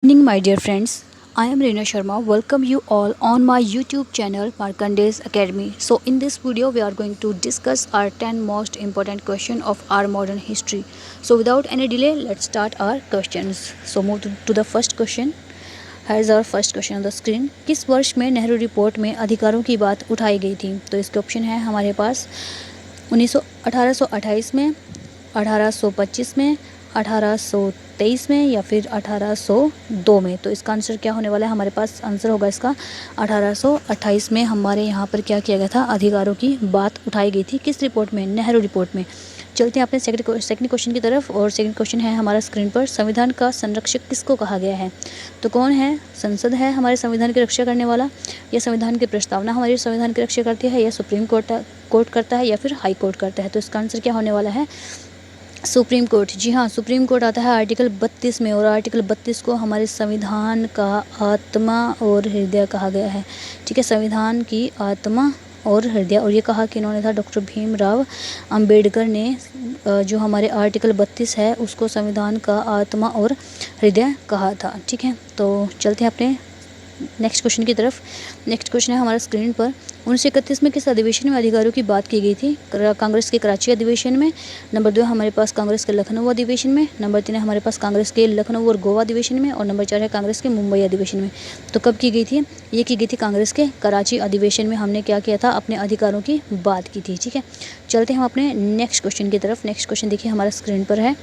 Evening, my dear friends. I am Reena Sharma. Welcome you all on my YouTube channel Markande's Academy. So, in this video, we are going to discuss our 10 most important question of our modern history. So, without any delay, let's start our questions. So, move to the first question. Here is our first question on the screen. किस वर्ष में Nehru report में अधिकारों की बात उठाई गई थी? तो इसके ऑप्शन है हमारे पास 1828 में, 1825 में, 1823 में या फिर 1802 में। तो इसका आंसर क्या होने वाला है? हमारे पास आंसर होगा इसका 1828 में हमारे यहाँ पर क्या किया गया था? अधिकारों की बात उठाई गई थी। किस रिपोर्ट में? नेहरू रिपोर्ट में। चलते हैं अपने सेकंड क्वेश्चन की तरफ। और सेकंड क्वेश्चन है हमारा स्क्रीन पर, संविधान का संरक्षक किसको कहा गया है? तो कौन है? संसद है हमारे संविधान की रक्षा करने वाला, या संविधान की प्रस्तावना हमारे संविधान की रक्षा करती है, या सुप्रीम कोर्ट करता है, या फिर हाई कोर्ट करता है। तो इसका आंसर क्या होने वाला है? Supreme court. जी हाँ, सुप्रीम कोर्ट आता है आर्टिकल 32 में, और आर्टिकल 32 को हमारे संविधान का आत्मा और हृदय कहा गया है। ठीक है, संविधान की आत्मा और हृदय। और ये कहा कि इन्होंने था डॉक्टर भीमराव अंबेडकर ने, जो हमारे आर्टिकल 32 है उसको संविधान का आत्मा और हृदय कहा था। ठीक है, तो चलते हैं अपने नेक्स्ट क्वेश्चन की तरफ। नेक्स्ट क्वेश्चन है हमारा स्क्रीन पर, 1931 में किस अधिवेशन में अधिकारों की बात की गई थी? कांग्रेस के कराची अधिवेशन में। नंबर 2 हमारे पास कांग्रेस के लखनऊ अधिवेशन में। नंबर 3 है हमारे पास कांग्रेस के लखनऊ और गोवा अधिवेशन में। और नंबर 4 है कांग्रेस के मुंबई अधिवेशन में। तो कब की गई थी? ये की गई थी कांग्रेस के कराची अधिवेशन में। हमने क्या किया था? अपने अधिकारों की बात की थी। ठीक है, चलते हैं हम अपने नेक्स्ट क्वेश्चन की तरफ। नेक्स्ट क्वेश्चन देखिए हमारा स्क्रीन पर है,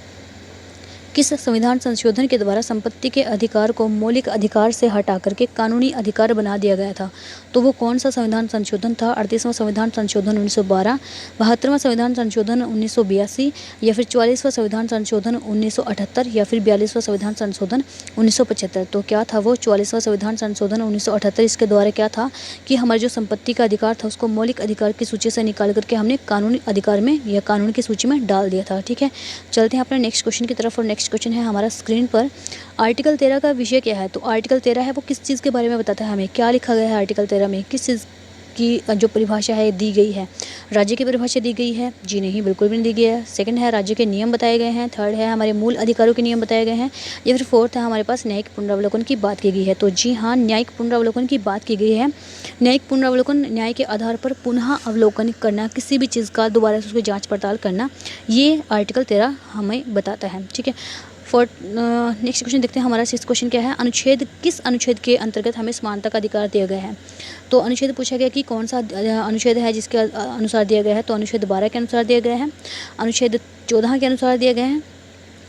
किस संविधान संशोधन के द्वारा संपत्ति के अधिकार को मौलिक अधिकार से हटा करके कानूनी अधिकार बना दिया गया था? तो वो कौन सा संविधान संशोधन था? 38वां संविधान संशोधन 1912, 72वां संविधान संशोधन 1982, या फिर 44वां संविधान संशोधन 1978, या फिर 42वां संविधान संशोधन 1975। तो क्या था वो 44वां संविधान संशोधन 1978? इसके द्वारा क्या था कि हमारे जो संपत्ति का अधिकार था उसको मौलिक अधिकार की सूची से निकाल करके हमने कानूनी अधिकार में या कानून की सूची में डाल दिया था। ठीक है, चलते हैं अपने नेक्स्ट क्वेश्चन की तरफ। और नेक्स्ट क्वेश्चन है हमारा स्क्रीन पर, आर्टिकल 13 का विषय क्या है? तो आर्टिकल 13 है वो किस चीज़ के बारे में बताता है? हमें क्या लिखा गया है आर्टिकल 13 में? किस चीज़ की जो परिभाषा है दी गई है? राज्य की परिभाषा दी गई है? जी नहीं, बिल्कुल भी नहीं दी गई है। सेकंड है राज्य के नियम बताए गए हैं। थर्ड है हमारे मूल अधिकारों के नियम बताए गए हैं। या फिर फोर्थ है हमारे पास न्यायिक पुनरावलोकन की बात की गई है। तो जी हाँ, न्यायिक पुनरावलोकन की बात की गई है। न्यायिक पुनरावलोकन न्याय के आधार पर पुनः अवलोकन करना, किसी भी चीज़ का दोबारा से उसकी जाँच पड़ताल करना, ये आर्टिकल 13 हमें बताता है। ठीक है, नेक्स्ट क्वेश्चन देखते हैं हमारा। सिक्स क्वेश्चन क्या है, अनुच्छेद किस अनुच्छेद के अंतर्गत हमें समानता का अधिकार दिया गया है? तो अनुच्छेद पूछा गया कि कौन सा अनुच्छेद है जिसके अनुसार दिया गया है? तो अनुच्छेद 12 के अनुसार दिया गया है, अनुच्छेद 14 के अनुसार दिया गया है,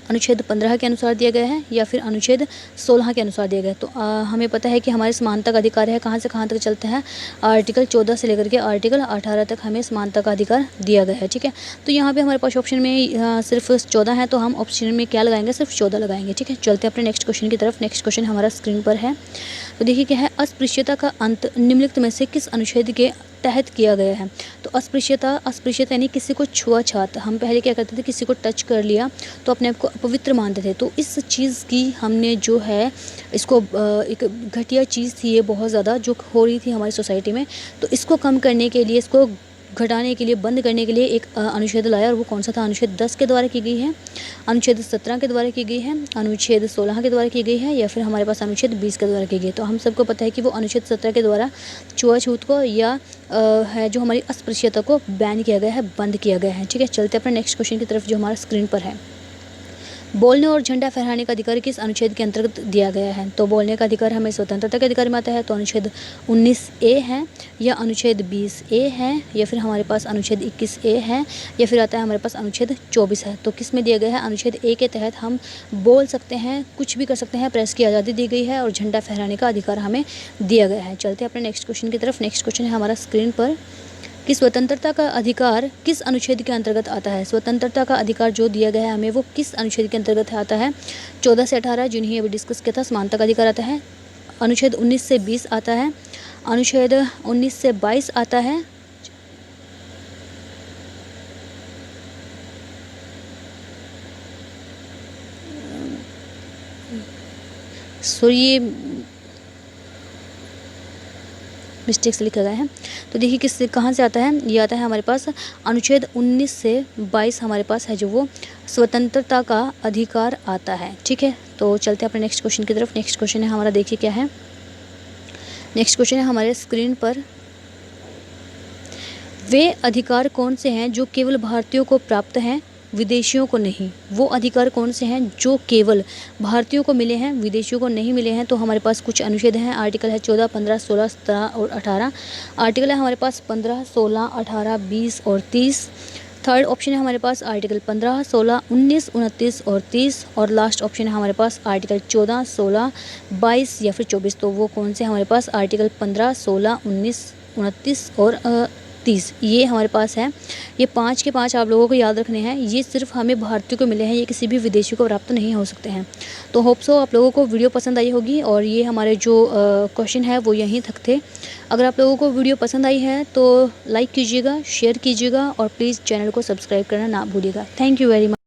अनुच्छेद 15 के अनुसार दिया गया है, या फिर अनुच्छेद 16 के अनुसार दिया गया है। तो हमें पता है कि हमारे समानता का अधिकार है कहाँ से कहाँ तक चलते हैं? आर्टिकल 14 से लेकर के आर्टिकल 18 तक हमें समानता का अधिकार दिया गया है। ठीक है, तो यहाँ पे हमारे पास ऑप्शन में सिर्फ 14 है, तो हम ऑप्शन में क्या लगाएंगे? सिर्फ 14 लगाएंगे। ठीक है, चलते हैं अपने नेक्स्ट क्वेश्चन की तरफ। नेक्स्ट क्वेश्चन हमारा स्क्रीन पर है, तो देखिए क्या है, अस्पृश्यता का अंत निम्नलिखित में से किस अनुच्छेद के तहत किया गया है? तो अस्पृश्यता यानी किसी को छुआछूत। हम पहले क्या करते थे, किसी को टच कर लिया तो अपने आप को अपवित्र मानते थे। तो इस चीज़ की हमने जो है इसको एक घटिया चीज़ थी ये बहुत ज़्यादा जो हो रही थी हमारी सोसाइटी में, तो इसको कम करने के लिए, इसको घटाने के लिए, बंद करने के लिए एक अनुच्छेद लाया। और वो कौन सा था? अनुच्छेद 10 के द्वारा की गई है, अनुच्छेद 17 के द्वारा की गई है, अनुच्छेद 16 के द्वारा की गई है, या फिर हमारे पास अनुच्छेद 20 के द्वारा की गई है। तो हम सबको पता है कि वो अनुच्छेद 17 के द्वारा छुआछूत को या है जो हमारी अस्पृश्यता को बैन किया गया है, बंद किया गया है। ठीक है, चलते हैं अपने नेक्स्ट क्वेश्चन की तरफ जो हमारा स्क्रीन पर है, बोलने और झंडा फहराने का अधिकार किस अनुच्छेद के अंतर्गत दिया गया है? तो बोलने का अधिकार हमें स्वतंत्रता के अधिकार में आता है, तो अनुच्छेद 19A है, या अनुच्छेद 20A है, या फिर हमारे पास अनुच्छेद 21A है, या फिर आता है हमारे पास अनुच्छेद 24 है। तो किस में दिया गया है? अनुच्छेद A के तहत हम बोल सकते हैं, कुछ भी कर सकते हैं, प्रेस की आज़ादी दी गई है और झंडा फहराने का अधिकार हमें दिया गया है। चलते हैं अपने नेक्स्ट क्वेश्चन की तरफ। नेक्स्ट क्वेश्चन है हमारा स्क्रीन पर कि स्वतंत्रता का अधिकार किस अनुच्छेद के अंतर्गत आता है? स्वतंत्रता का अधिकार जो दिया गया है हमें वो किस अनुच्छेद के अंतर्गत आता है? 14 से 18 जिन्हें अभी डिस्कस किया था, समानता का अधिकार आता है। अनुच्छेद 19 से 20 आता है, अनुच्छेद 19 से 22 आता है, सो ये मिस्टेक से लिखा गया है। तो देखिए किस कहाँ से आता है, ये आता है हमारे पास अनुच्छेद 19 से 22 हमारे पास है जो वो स्वतंत्रता का अधिकार आता है। ठीक है, तो चलते हैं अपने नेक्स्ट क्वेश्चन की तरफ। नेक्स्ट क्वेश्चन है हमारा, देखिए क्या है। नेक्स्ट क्वेश्चन है हमारे स्क्रीन पर, वे अधिकार कौन से हैं जो केवल भारतीयों को प्राप्त हैं, विदेशियों को नहीं। वो अधिकार कौन से हैं जो केवल भारतीयों को मिले हैं, विदेशियों को नहीं मिले हैं। तो हमारे पास कुछ अनुच्छेद हैं। आर्टिकल है 14, 15, 16, 17 और 18। आर्टिकल है हमारे पास 15, 16, 18, 20 और 30। थर्ड ऑप्शन है हमारे पास आर्टिकल 15, 16, 19, 29 और 30। और लास्ट ऑप्शन है हमारे पास आर्टिकल 14, 16, 22 या फिर 24। तो वो कौन से हमारे पास आर्टिकल 15, 16, 19, 29 और 30, ये हमारे पास है। ये 5 के 5 आप लोगों को याद रखने हैं। ये सिर्फ हमें भारतीयों को मिले हैं, ये किसी भी विदेशी को प्राप्त नहीं हो सकते हैं। तो होप सो आप लोगों को वीडियो पसंद आई होगी और ये हमारे जो क्वेश्चन है वो यहीं तक थे। अगर आप लोगों को वीडियो पसंद आई है तो लाइक कीजिएगा, शेयर कीजिएगा और प्लीज़ चैनल को सब्सक्राइब करना ना भूलिएगा। Thank you very much.